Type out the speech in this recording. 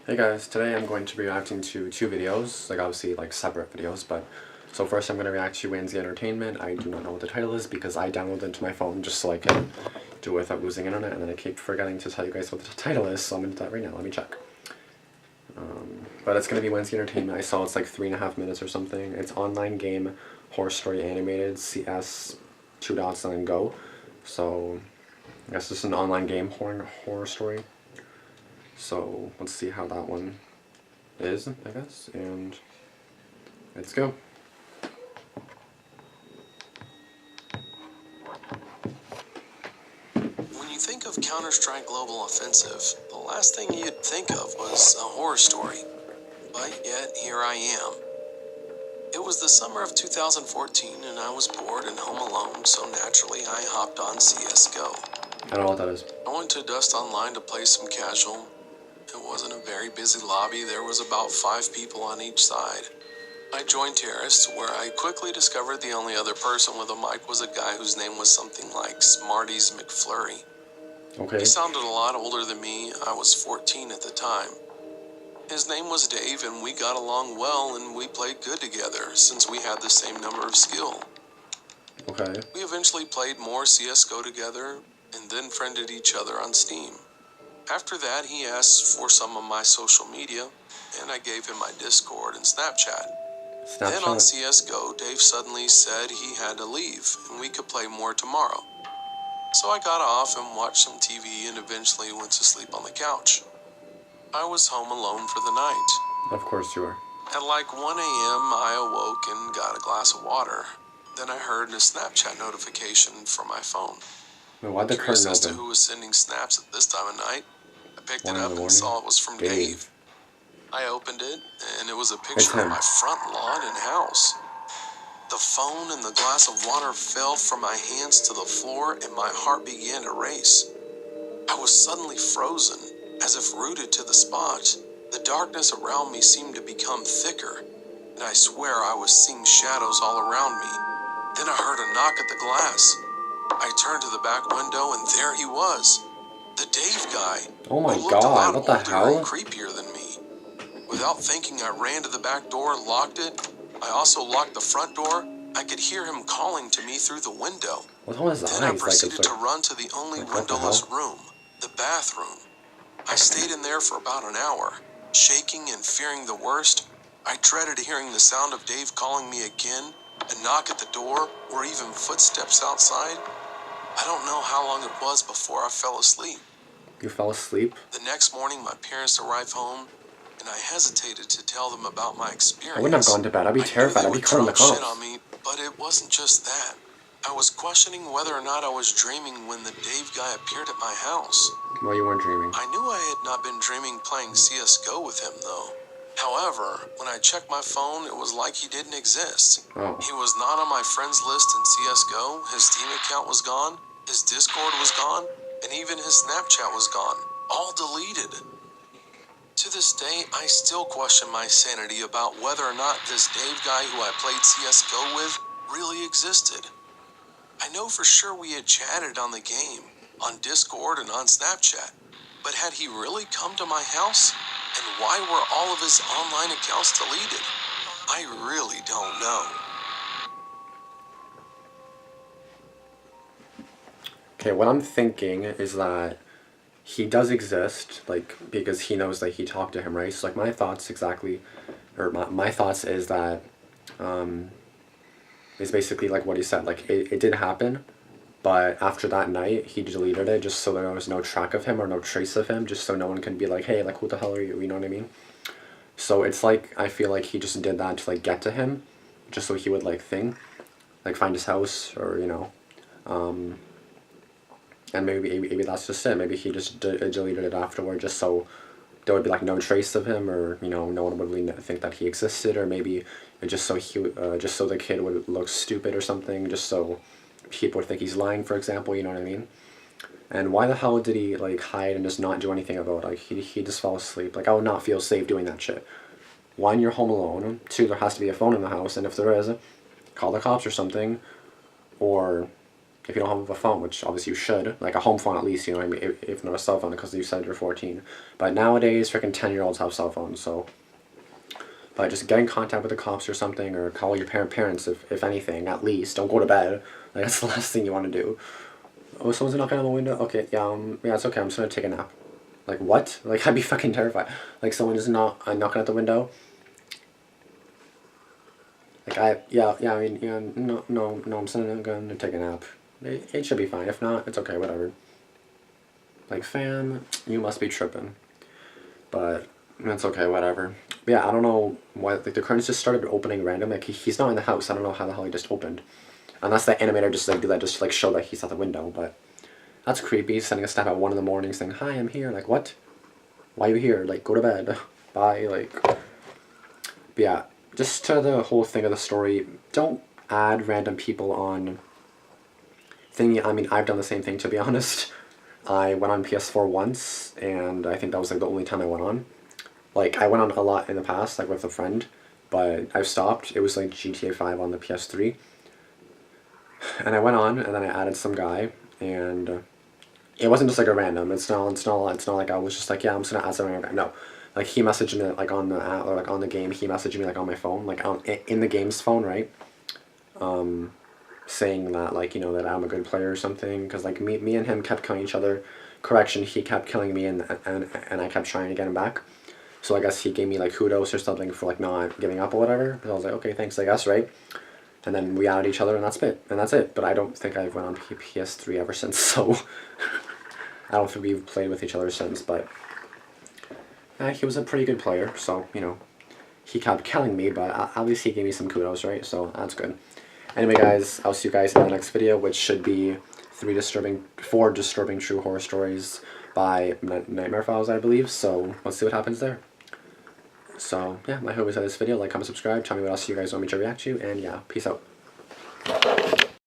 Hey guys, today I'm going to be reacting to two videos, like obviously like separate videos, but so first I'm going to react to Wansee Entertainment. I do not know what the title is because I downloaded it into my phone just so I can do it without losing internet, and then I keep forgetting to tell you guys what the title is, so I'm going to do that right now. Let me check. But it's going to be Wansee Entertainment. I saw it's like 3.5 minutes or something. It's online game, horror story animated, CS, 2 dots and then go. So I guess it's an online game horror story. So let's see how that one is, I guess, and let's go. When you think of Counter-Strike Global Offensive, the last thing you'd think of was a horror story. But yet, here I am. It was the summer of 2014, and I was bored and home alone, so naturally I hopped on CSGO. I don't know what that is. I went to Dust Online to play some casual. It wasn't a very busy lobby. There was about 5 people on each side. I joined Terrorists, where I quickly discovered the only other person with a mic was a guy whose name was something like Smarties McFlurry. Okay. He sounded a lot older than me. I was 14 at the time. His name was Dave, and we got along well, and we played good together, since we had the same number of skill. Okay. We eventually played more CSGO together, and then friended each other on Steam. After that, he asked for some of my social media, and I gave him my Discord and Snapchat. Then on CSGO, Dave suddenly said he had to leave, and we could play more tomorrow. So I got off and watched some TV and eventually went to sleep on the couch. I was home alone for the night. Of course you are. At like 1 a.m., I awoke and got a glass of water. Then I heard a Snapchat notification from my phone. Wait, why'd the Curious curtain as to open? who was sending snaps at this time of night, I picked it up and morning. saw it was from Dave. I opened it, and it was a picture of my front lawn and house. The phone and the glass of water fell from my hands to the floor, and my heart began to race. I was suddenly frozen, as if rooted to the spot. The darkness around me seemed to become thicker, and I swear I was seeing shadows all around me. Then I heard a knock at the glass. I turned to the back window, and there he was. The Dave guy. Oh my who looked god, a what lot the older hell? and creepier than me. Without thinking, I ran to the back door, locked it. I also locked the front door. I could hear him calling to me through the window. What's on his Then I eyes? proceeded to run to the only like, what the windowless hell? room, the bathroom. I stayed in there for about an hour, shaking and fearing the worst. I dreaded hearing the sound of Dave calling me again, a knock at the door, or even footsteps outside. I don't know how long it was before I fell asleep. You fell asleep? The next morning, my parents arrived home, and I hesitated to tell them about my experience. I wouldn't have gone to bed. I'd be terrified. I'd be calling the cops. Shit on me, but it wasn't just that. I was questioning whether or not I was dreaming when the Dave guy appeared at my house. Well, you weren't dreaming. I knew I had not been dreaming playing CSGO with him, though. However, when I checked my phone, it was like he didn't exist. Oh. He was not on my friends list in CSGO, his Steam account was gone, his Discord was gone, and even his Snapchat was gone. All deleted. To this day, I still question my sanity about whether or not this Dave guy who I played CSGO with really existed. I know for sure we had chatted on the game, on Discord and on Snapchat, but had he really come to my house? And why were all of his online accounts deleted? I really don't know. Okay, what I'm thinking is that he does exist, like, because he knows that he talked to him, right? So, like, my thoughts exactly, or my thoughts is that, is basically like what he said, like, it did happen, but after that night, he deleted it just so there was no track of him or no trace of him, just so no one can be like, hey, like, who the hell are you, you know what I mean? So it's like, I feel like he just did that to, like, get to him, just so he would, like, find his house, or, you know, and maybe that's just it. Maybe he just deleted it afterward, just so there would be like no trace of him, or you know, no one would really think that he existed, or maybe just so the kid would look stupid or something, just so people would think he's lying, for example. You know what I mean? And why the hell did he like hide and just not do anything about it? Like he just fell asleep. Like I would not feel safe doing that shit. 1, you're home alone. 2, there has to be a phone in the house, and if there is, call the cops or something, or if you don't have a phone, which obviously you should, like a home phone at least, you know what I mean, if not a cell phone, because you said you're 14. But nowadays, freaking 10-year-olds have cell phones, so. But just get in contact with the cops or something, or call your parents if anything, at least. Don't go to bed. Like, that's the last thing you want to do. Oh, someone's knocking on the window? Okay, yeah, it's okay, I'm just gonna take a nap. Like, what? Like, I'd be fucking terrified. Like, someone is knocking at the window. Like, I mean, no, I'm just gonna take a nap. It should be fine. If not, it's okay, whatever. Like, fam, you must be tripping. But, it's okay, whatever. But yeah, I don't know why, like, the curtains just started opening random. Like, he's not in the house. I don't know how the hell he just opened. Unless the animator just, like, did that just to, like, show that he's at the window, but that's creepy, sending a snap at 1 in the morning saying, hi, I'm here. Like, what? Why are you here? Like, go to bed. Bye, like. But yeah, just to the whole thing of the story, don't add random people on thingy. I mean, I've done the same thing, to be honest. I went on PS4 once, and I think that was, like, the only time I went on. Like, I went on a lot in the past, like, with a friend, but I've stopped. It was, like, GTA 5 on the PS3. And I went on, and then I added some guy, and it wasn't just like a random. It's not like I was just like, yeah, I'm just gonna add some random guy. No, like he messaged me like on the app or like on the game. He messaged me like on my phone, like in the game's phone, right? Saying that like that I'm a good player or something. Cause like me and him kept killing each other. Correction, he kept killing me and I kept trying to get him back. So I guess he gave me like kudos or something for like not giving up or whatever. But I was like, okay, thanks, I guess, right? And then we added each other, and that's it. And that's it. But I don't think I've went on PS3 ever since, so I don't think we've played with each other since. But he was a pretty good player, so he kept killing me, but at least he gave me some kudos, right? So that's good. Anyway, guys, I'll see you guys in the next video, which should be 4 disturbing true horror stories by Nightmare Files, I believe. So let's see what happens there. So, yeah, I hope you enjoyed this video. Like, comment, subscribe. Tell me what else you guys want me to react to. And, yeah, peace out.